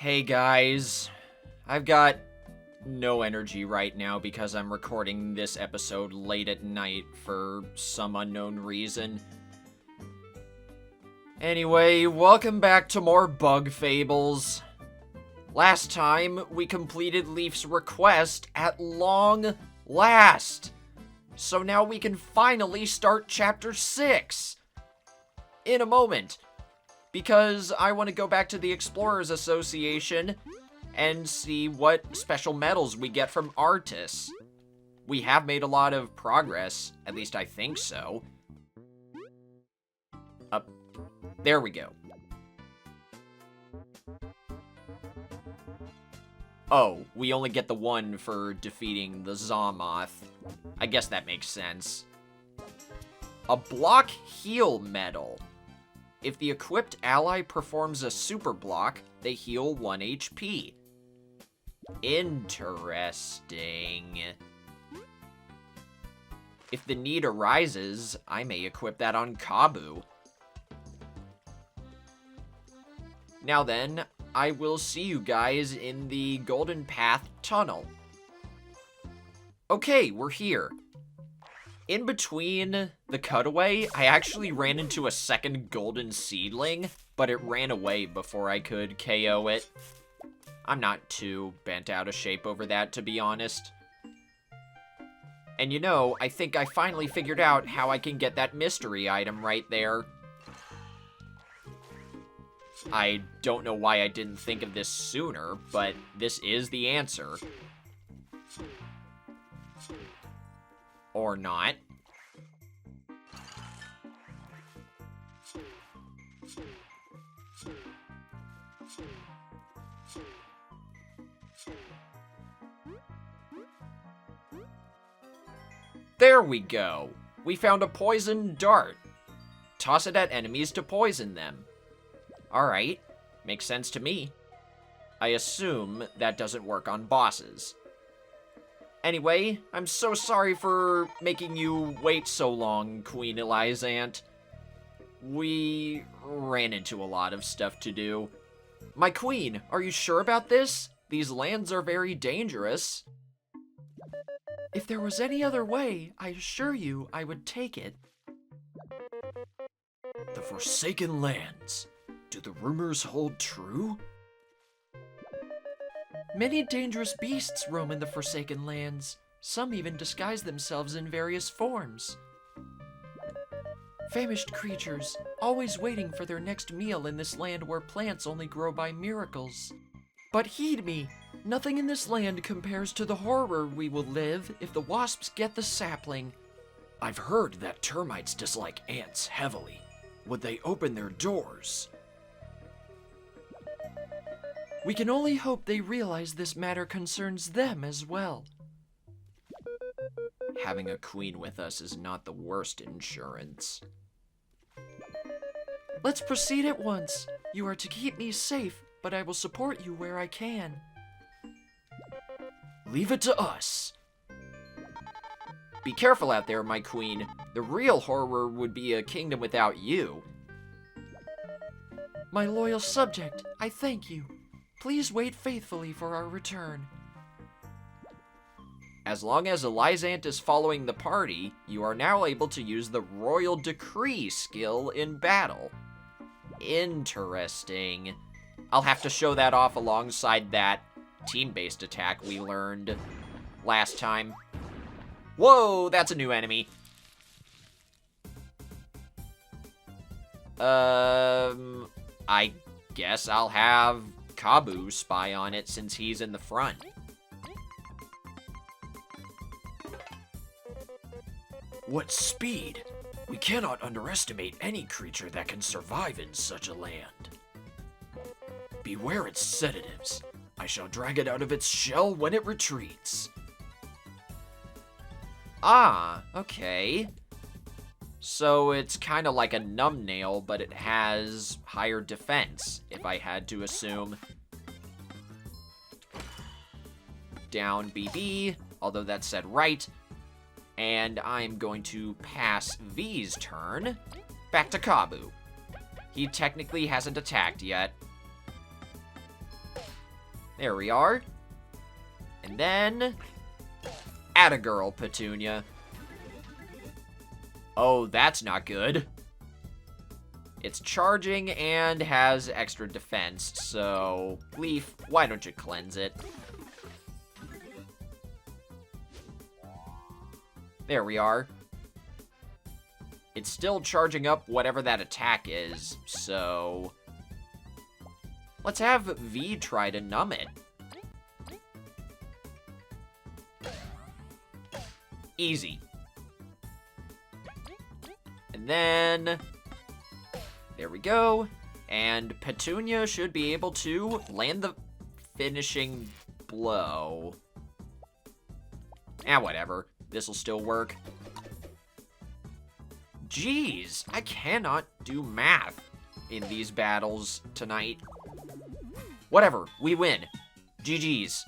Hey guys, I've got no energy right now because I'm recording this episode late at night for some unknown reason. Anyway, welcome back to more Bug Fables. Last time, we completed Leaf's request at long last. So now we can finally start Chapter 6. In a moment. Because I want to go back to the Explorers Association and see what special medals we get from artists. We have made a lot of progress, at least I think so. There we go. Oh, we only get the one for defeating the Zamoth. I guess that makes sense. A block heal medal. If the equipped ally performs a super block, they heal 1 HP. Interesting. If the need arises, I may equip that on Kabu. Now then, I will see you guys in the Golden Path Tunnel. Okay, we're here. In between the cutaway, I actually ran into a second golden seedling, but it ran away before I could KO it. I'm not too bent out of shape over that, to be honest. And you know, I think I finally figured out how I can get that mystery item right there. I don't know why I didn't think of this sooner, but this is the answer. Or not. There we go. We found a poison dart. Toss it at enemies to poison them. Alright, makes sense to me. I assume that doesn't work on bosses. Anyway, I'm so sorry for making you wait so long, Queen Elizant. We ran into a lot of stuff to do. My queen, are you sure about this? These lands are very dangerous. If there was any other way, I assure you I would take it. The Forsaken Lands. Do the rumors hold true? Many dangerous beasts roam in the Forsaken Lands. Some even disguise themselves in various forms. Famished creatures, always waiting for their next meal in this land where plants only grow by miracles. But heed me, nothing in this land compares to the horror we will live if the wasps get the sapling. I've heard that termites dislike ants heavily. Would they open their doors? We can only hope they realize this matter concerns them as well. Having a queen with us is not the worst insurance. Let's proceed at once. You are to keep me safe, but I will support you where I can. Leave it to us. Be careful out there, my queen. The real horror would be a kingdom without you. My loyal subject, I thank you. Please wait faithfully for our return. As long as Elizant is following the party, you are now able to use the Royal Decree skill in battle. Interesting. I'll have to show that off alongside that team-based attack we learned last time. Whoa, that's a new enemy. I guess I'll have Kabu spy on it since he's in the front. What speed! We cannot underestimate any creature that can survive in such a land. Beware its sedatives. I shall drag it out of its shell when it retreats. Ah, okay. So it's kind of like a numbnail, but it has higher defense, if I had to assume. Down BB, although that said right. And I'm going to pass V's turn back to Kabu. He technically hasn't attacked yet. There we are. And then... Atta girl, Petunia. Oh, that's not good. It's charging and has extra defense, so... Leaf, why don't you cleanse it? There we are. It's still charging up whatever that attack is, so... Let's have V try to numb it. Easy. And then... There we go. And Petunia should be able to land the finishing blow. Whatever. This'll still work. Jeez, I cannot do math in these battles tonight. Whatever, we win. GG's.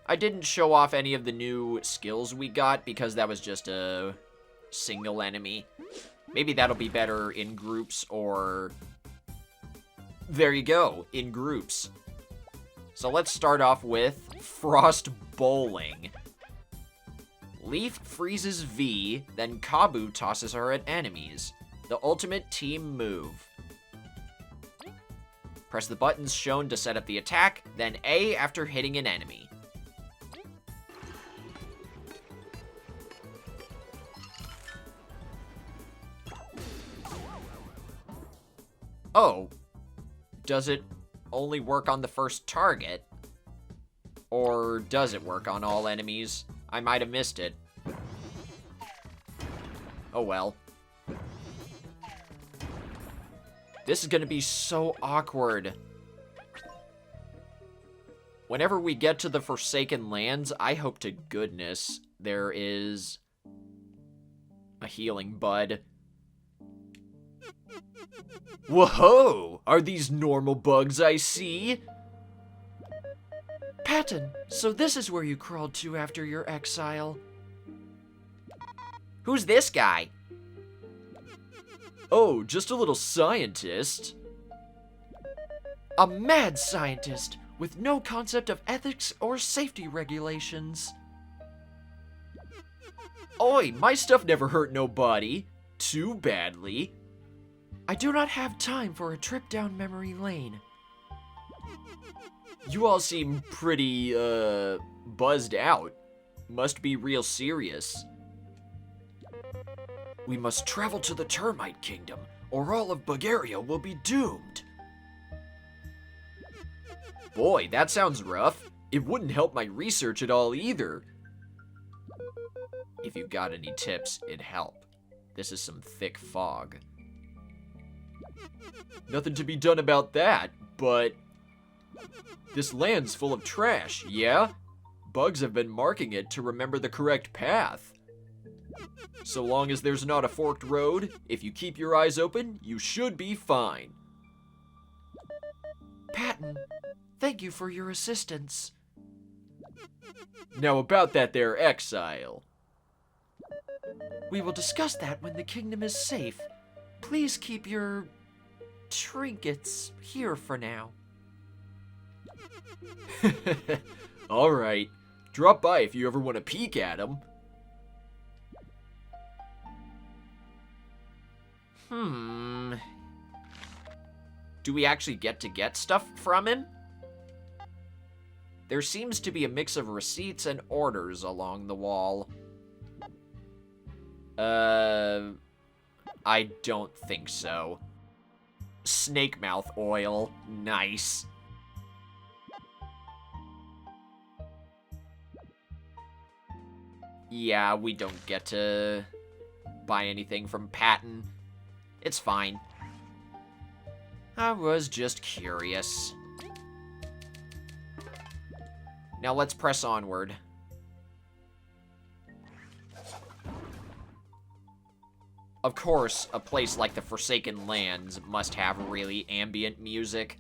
I didn't show off any of the new skills we got because that was just a single enemy. Maybe that'll be better in groups or... There you go, in groups. So let's start off with Frost Bowling. Leaf freezes V, then Kabu tosses her at enemies. The ultimate team move. Press the buttons shown to set up the attack, then A after hitting an enemy. Oh, does it only work on the first target? Or does it work on all enemies? I might have missed it. Oh well. This is gonna be so awkward. Whenever we get to the Forsaken Lands, I hope to goodness there is a healing bud. Whoa! Are these normal bugs I see? Patton, so this is where you crawled to after your exile. Who's this guy? Oh, just a little scientist. A mad scientist with no concept of ethics or safety regulations. Oi, my stuff never hurt nobody. Too badly. I do not have time for a trip down memory lane. You all seem pretty, buzzed out. Must be real serious. We must travel to the Termite Kingdom, or all of Bulgaria will be doomed. Boy, that sounds rough. It wouldn't help my research at all either. If you got any tips, it'd help. This is some thick fog. Nothing to be done about that, but... This land's full of trash, yeah? Bugs have been marking it to remember the correct path. So long as there's not a forked road, if you keep your eyes open, you should be fine. Patton, thank you for your assistance. Now about that there exile. We will discuss that when the kingdom is safe. Please keep your trinkets here for now. Alright. Drop by if you ever want to peek at them. Do we actually get to get stuff from him? There seems to be a mix of receipts and orders along the wall. I don't think so. Snake mouth oil. Nice. Yeah, we don't get to buy anything from Patton. It's fine. I was just curious. Now let's press onward. Of course, a place like the Forsaken Lands must have really ambient music.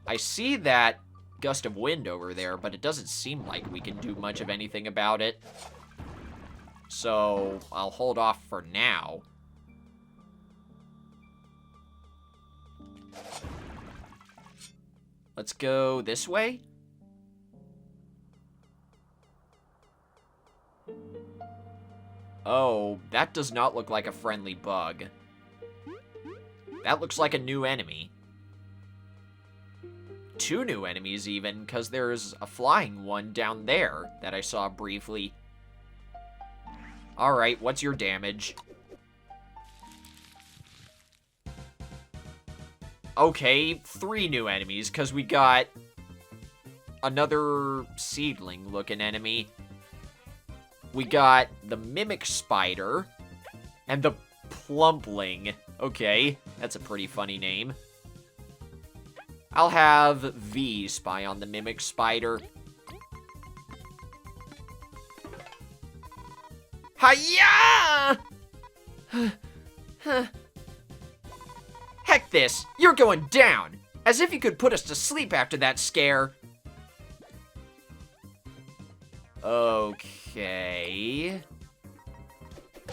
I see that gust of wind over there, but it doesn't seem like we can do much of anything about it. so I'll hold off for now. Let's go this way. Oh, that does not look like a friendly bug. That looks like a new enemy. 2 new enemies even, because there's a flying one down there that I saw briefly. Alright, what's your damage? Okay, 3 new enemies, because we got another seedling-looking enemy. We got the Mimic Spider and the Plumpling. Okay, that's a pretty funny name. I'll have V spy on the Mimic Spider. Hiya! Heck this, you're going down! As if you could put us to sleep after that scare. Okay.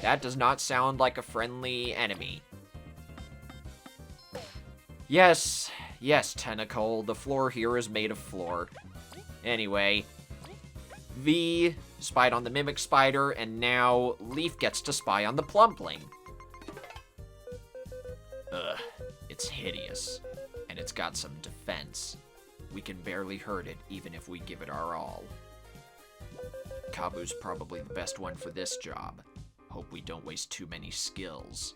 That does not sound like a friendly enemy. Yes, Tentacle, the floor here is made of floor. Anyway, V spied on the Mimic Spider, and now Leaf gets to spy on the Plumpling. Ugh, it's hideous, and it's got some defense. We can barely hurt it, even if we give it our all. Kabu's probably the best one for this job. Hope we don't waste too many skills.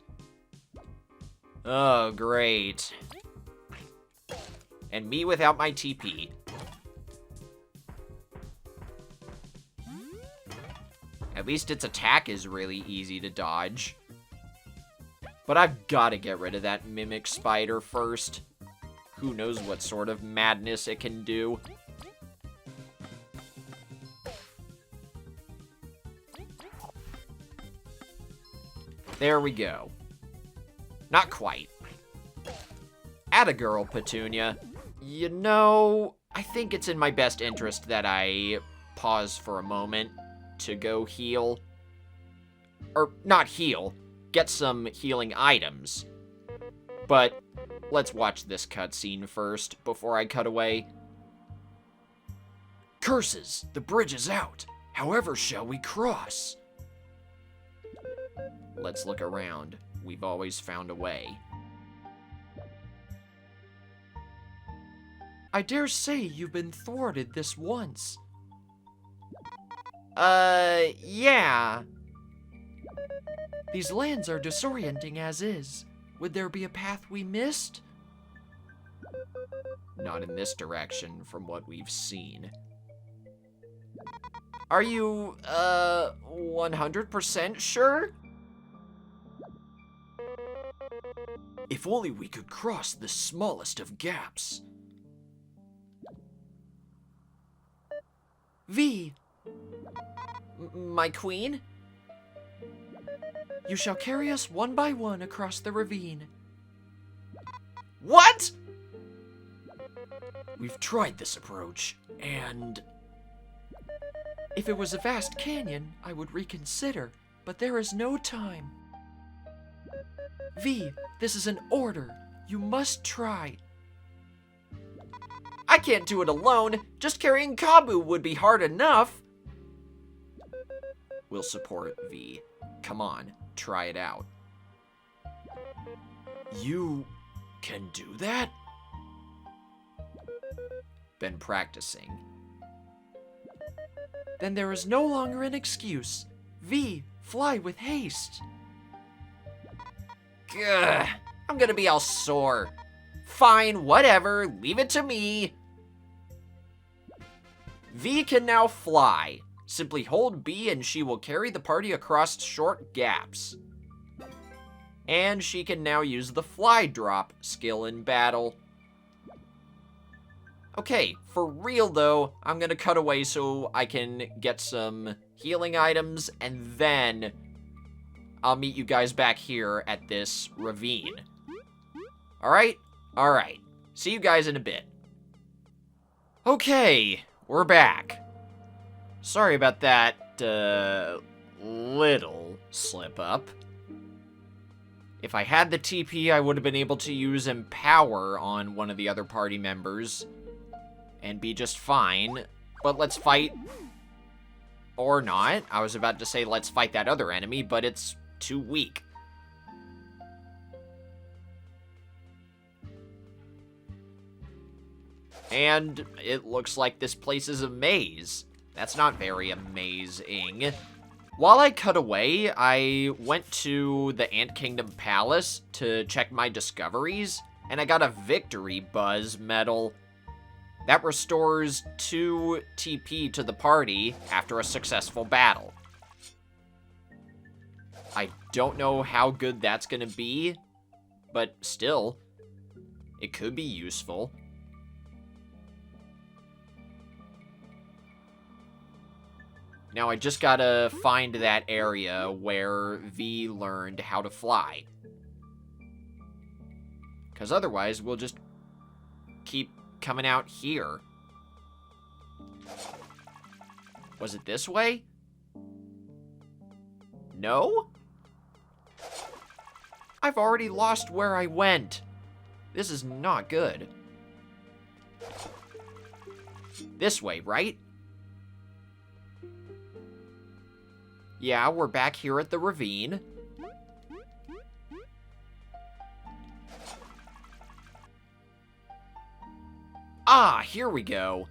Oh, great. And me without my TP. At least its attack is really easy to dodge. But I've got to get rid of that Mimic Spider first. Who knows what sort of madness it can do. There we go. Not quite. Atta girl, Petunia. You know, I think it's in my best interest that I pause for a moment to go heal. Or, not heal. Get some healing items. But, let's watch this cutscene first, before I cut away. Curses! The bridge is out! However shall we cross? Let's look around. We've always found a way. I dare say you've been thwarted this once. Yeah. These lands are disorienting as is. Would there be a path we missed? Not in this direction, from what we've seen. Are you, 100% sure? If only we could cross the smallest of gaps. V. My queen? You shall carry us one by one across the ravine. What? We've tried this approach, and... If it was a vast canyon, I would reconsider, but there is no time. V, this is an order. You must try. I can't do it alone. Just carrying Kabu would be hard enough. We'll support V. Come on, try it out. You can do that? Been practicing. Then there is no longer an excuse. V, fly with haste. Gah, I'm gonna be all sore. Fine, whatever, leave it to me. V can now fly. Simply hold B and she will carry the party across short gaps. And she can now use the fly drop skill in battle. Okay, for real though, I'm gonna cut away so I can get some healing items, and then I'll meet you guys back here at this ravine. Alright? Alright. See you guys in a bit. Okay, we're back. Sorry about that, little slip up. If I had the TP, I would have been able to use Empower on one of the other party members and be just fine. But let's fight. Or not. I was about to say let's fight that other enemy, but it's too weak. And it looks like this place is a maze. That's not very amazing. While I cut away, I went to the Ant Kingdom Palace to check my discoveries, and I got a Victory Buzz medal that restores 2 TP to the party after a successful battle. I don't know how good that's gonna be, but still, it could be useful. Now I just gotta find that area where V learned how to fly. Because otherwise, we'll just keep coming out here. Was it this way? No? I've already lost where I went. This is not good. This way, right? Yeah, we're back here at the ravine. Ah, here we go.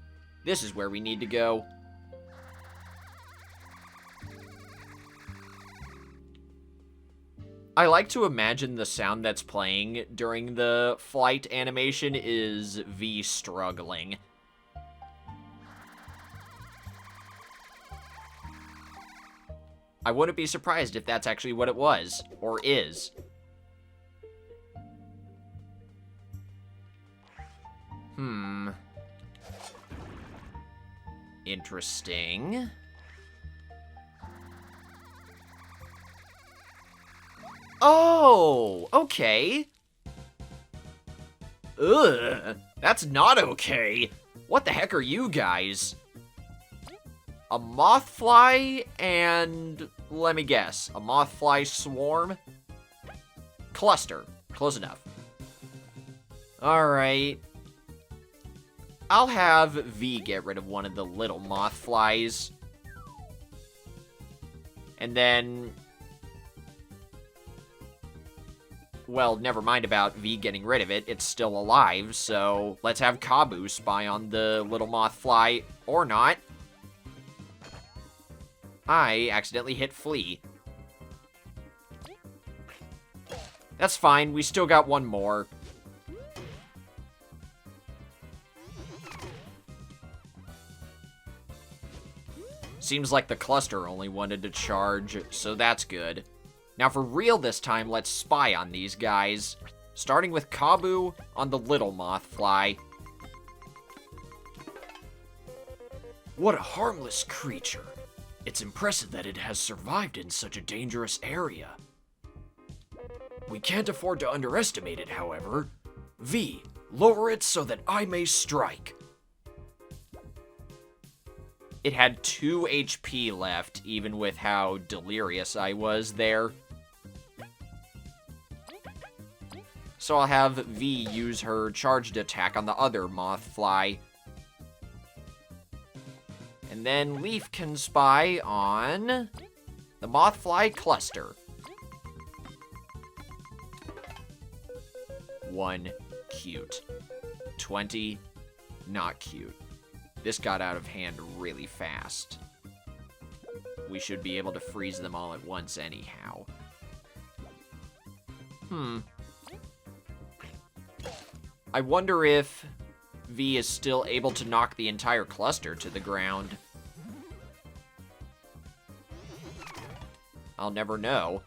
This is where we need to go. I like to imagine the sound that's playing during the flight animation is V struggling. I wouldn't be surprised if that's actually what it was, or is. Interesting. Oh, okay. Ugh, that's not okay. What the heck are you guys? A mothfly and, let me guess, a mothfly swarm? Cluster. Close enough. Alright. I'll have V get rid of one of the little mothflies. And then... well, never mind about V getting rid of it. It's still alive, so let's have Kabu spy on the little mothfly. Or not. I accidentally hit Flea. That's fine, we still got one more. Seems like the cluster only wanted to charge, so that's good. Now for real this time, let's spy on these guys. Starting with Kabu on the little mothfly. What a harmless creature. It's impressive that it has survived in such a dangerous area. We can't afford to underestimate it, however. V, lower it so that I may strike. It had 2 HP left, even with how delirious I was there. So I'll have V use her charged attack on the other mothfly. And then Leaf can spy on the mothfly cluster. 1, cute. 20, not cute. This got out of hand really fast. We should be able to freeze them all at once anyhow. I wonder if V is still able to knock the entire cluster to the ground. I'll never know.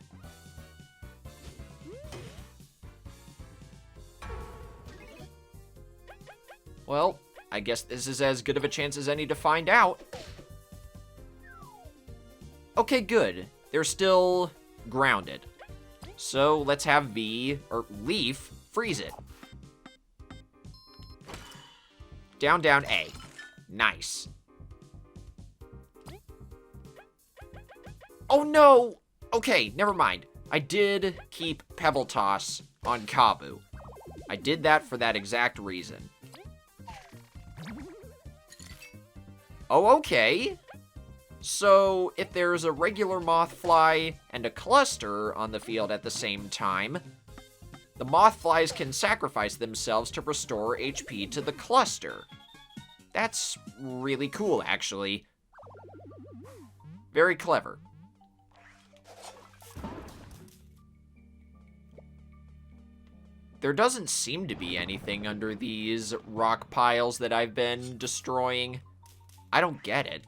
Well, I guess this is as good of a chance as any to find out. Okay, good. They're still grounded. So let's have V, or Leaf, freeze it. Down, down, A. Nice. Oh no! Okay, never mind. I did keep Pebble Toss on Kabu. I did that for that exact reason. Oh, okay. So, if there's a regular Mothfly and a cluster on the field at the same time, the Mothflies can sacrifice themselves to restore HP to the cluster. That's really cool, actually. Very clever. There doesn't seem to be anything under these rock piles that I've been destroying. I don't get it.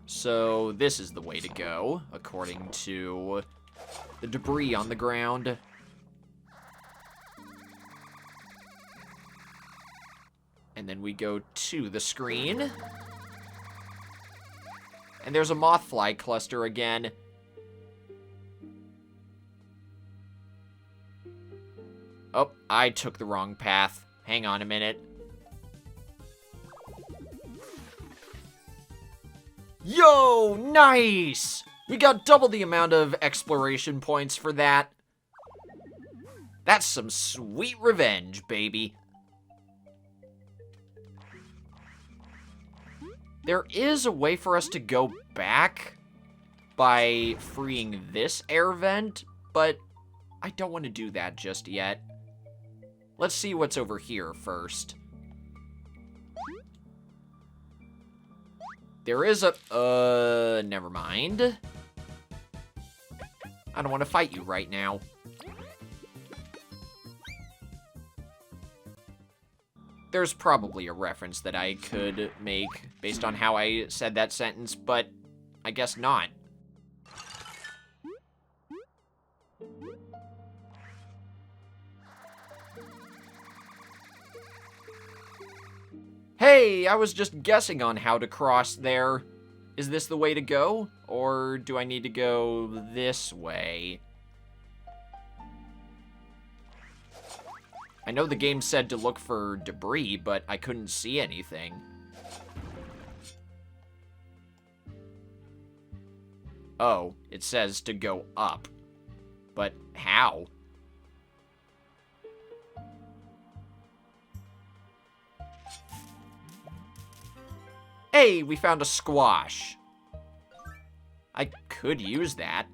So this is the way to go, according to the debris on the ground. And then we go to the screen. And there's a Mothfly cluster again. Oh, I took the wrong path. Hang on a minute. Yo, nice! We got double the amount of exploration points for that. That's some sweet revenge, baby. There is a way for us to go back by freeing this air vent, but I don't want to do that just yet. Let's see what's over here first. There is a... never mind. I don't want to fight you right now. There's probably a reference that I could make based on how I said that sentence, but I guess not. Hey, I was just guessing on how to cross there. Is this the way to go? Or do I need to go this way? I know the game said to look for debris, but I couldn't see anything. Oh, it says to go up. But how? Hey, we found a squash. I could use that.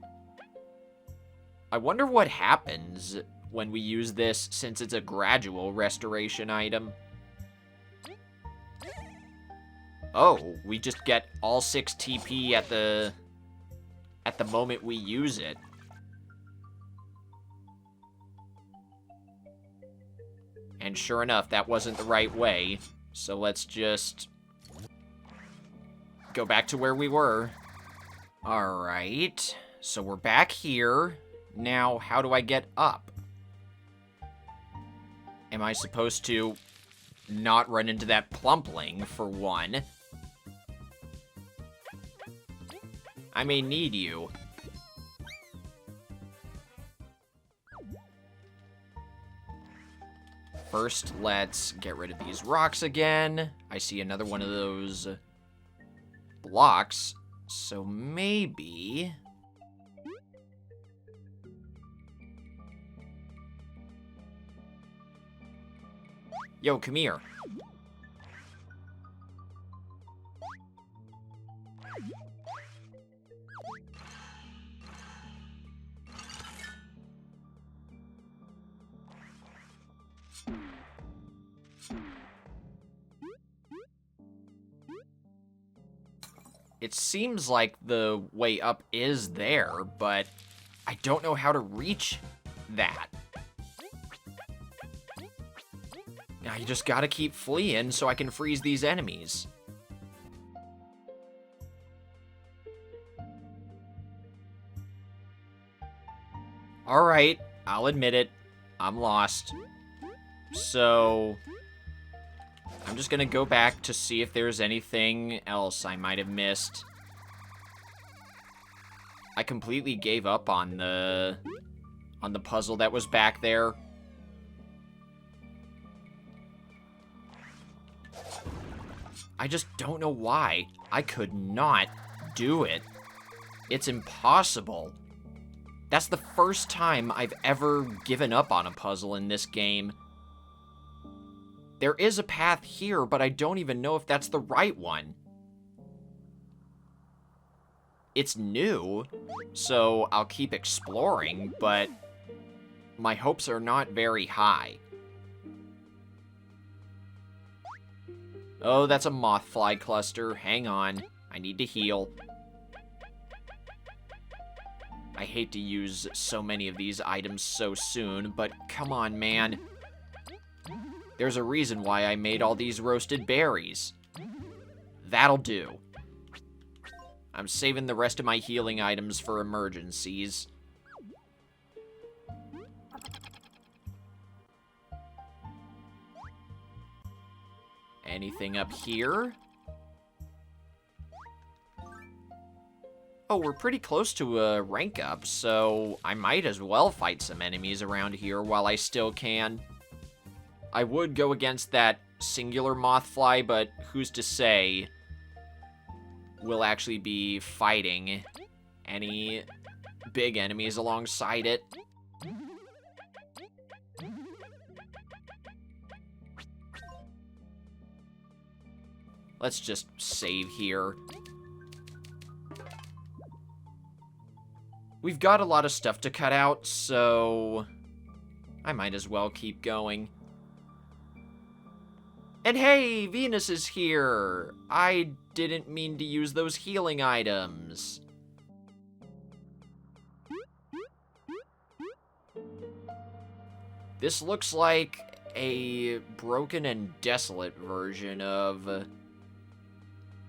I wonder what happens when we use this, since it's a gradual restoration item. Oh, we just get all 6 TP at the moment we use it. And sure enough, that wasn't the right way. So let's just go back to where we were. Alright, so we're back here. Now, how do I get up? Am I supposed to not run into that plumpling, for one? I may need you. First, let's get rid of these rocks again. I see another one of those blocks, so maybe... Yo, come here. It seems like the way up is there, but I don't know how to reach that. Now you just gotta keep fleeing so I can freeze these enemies. Alright, I'll admit it. I'm lost. So I'm just gonna go back to see if there's anything else I might have missed. I completely gave up on the puzzle that was back there. I just don't know why. I could not do it. It's impossible. That's the first time I've ever given up on a puzzle in this game. There is a path here, but I don't even know if that's the right one. It's new, so I'll keep exploring, but my hopes are not very high. Oh, that's a mothfly cluster. Hang on. I need to heal. I hate to use so many of these items so soon, but come on, man. There's a reason why I made all these roasted berries. That'll do. I'm saving the rest of my healing items for emergencies. Anything up here? Oh, we're pretty close to a rank up, so I might as well fight some enemies around here while I still can. I would go against that singular mothfly, but who's to say we'll actually be fighting any big enemies alongside it. Let's just save here. We've got a lot of stuff to cut out, so I might as well keep going. And hey, Venus is here! I didn't mean to use those healing items. This looks like a broken and desolate version of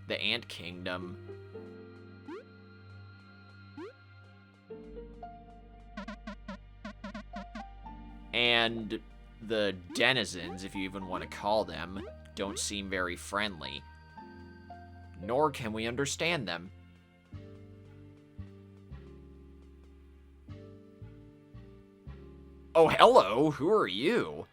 the Ant Kingdom. And the denizens, if you even want to call them, don't seem very friendly. Nor can we understand them. Oh, hello! Who are you?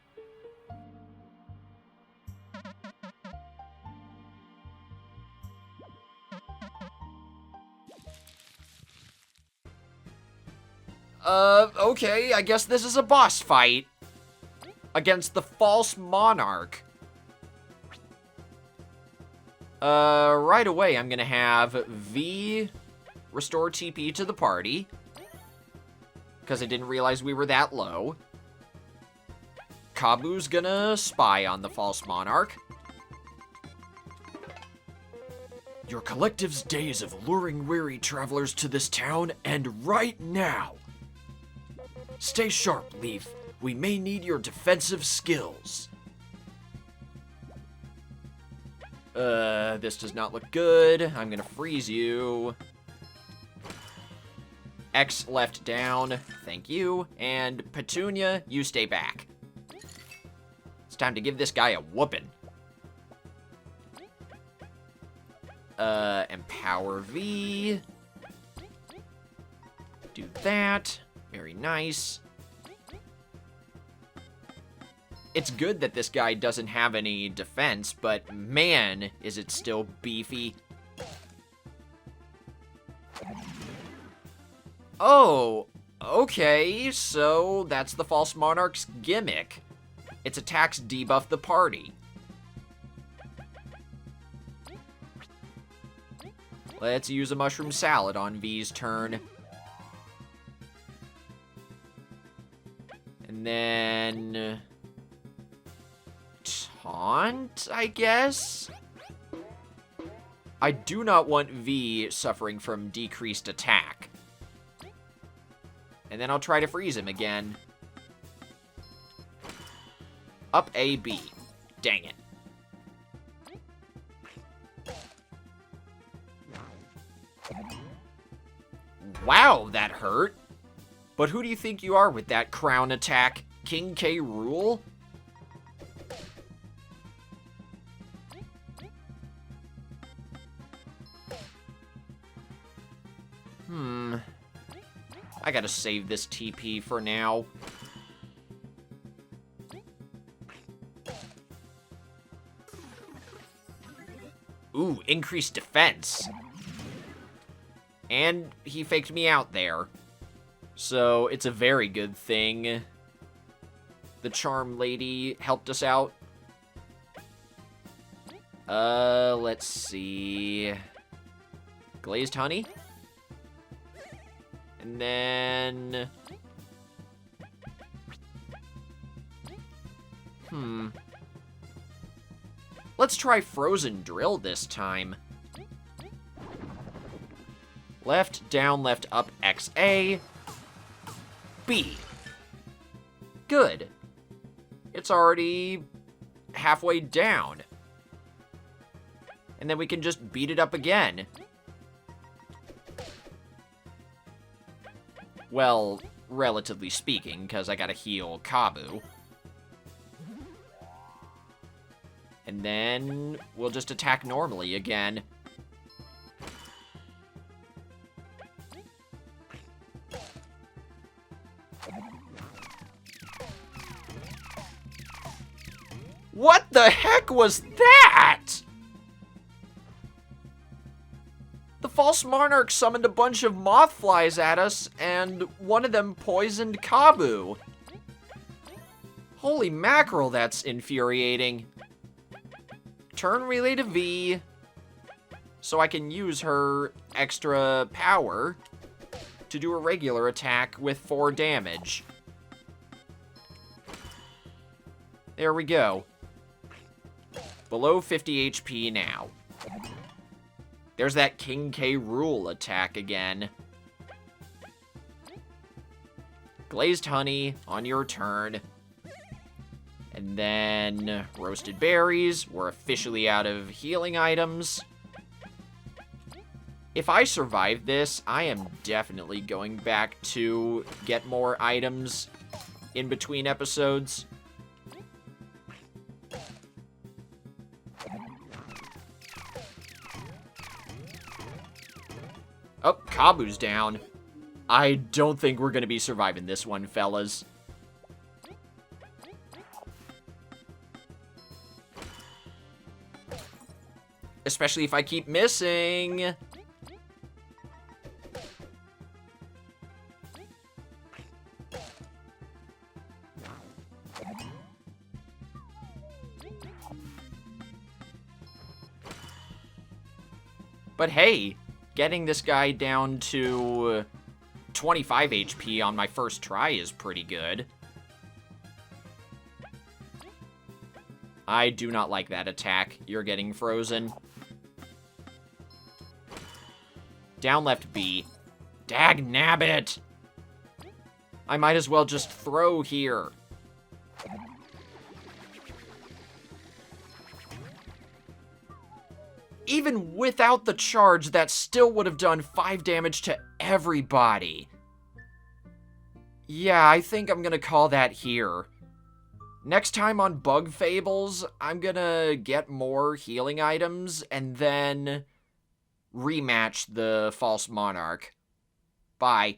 Okay, I guess this is a boss fight. Against the false monarch. Right away, I'm gonna have V restore TP to the party. Because I didn't realize we were that low. Kabu's gonna spy on the false monarch. Your collective's days of luring weary travelers to this town end right now. Stay sharp, Leaf. We may need your defensive skills. This does not look good. I'm gonna freeze you. X left down, thank you. And Petunia, you stay back. It's time to give this guy a whooping. Empower V. Do that. Very nice. It's good that this guy doesn't have any defense, but man, is it still beefy. Oh, okay, so that's the false monarch's gimmick. Its attacks debuff the party. Let's use a mushroom salad on V's turn. And then taunt, I guess? I do not want V suffering from decreased attack. And then I'll try to freeze him again. Up A, B. Dang it. Wow, that hurt. But who do you think you are with that crown attack? King K. Rool? I gotta save this TP for now. Ooh, increased defense. And he faked me out there. So it's a very good thing the charm lady helped us out. Let's see. Glazed honey. And then... Let's try frozen drill this time. Left, down, left, up, X, A. B. Good. It's already halfway down. And then we can just beat it up again. Well, relatively speaking, because I gotta heal Kabu. And then we'll just attack normally again. What the heck was that? The false monarch summoned a bunch of moth flies at us, and one of them poisoned Kabu. Holy mackerel, that's infuriating. Turn relay to V, so I can use her extra power to do a regular attack with 4 damage. There we go. Below 50 HP now. There's that King K. Rool attack again. Glazed honey on your turn. And then roasted berries. We're officially out of healing items. If I survive this, I am definitely going back to get more items in between episodes. Oh, Kabu's down. I don't think we're going to be surviving this one, fellas. Especially if I keep missing. But hey, getting this guy down to 25 HP on my first try is pretty good. I do not like that attack. You're getting frozen. Down left B. Dag nabbit! I might as well just throw here. Even without the charge, that still would have done 5 damage to everybody. Yeah, I think I'm gonna call that here. Next time on Bug Fables, I'm gonna get more healing items and then rematch the False Monarch. Bye.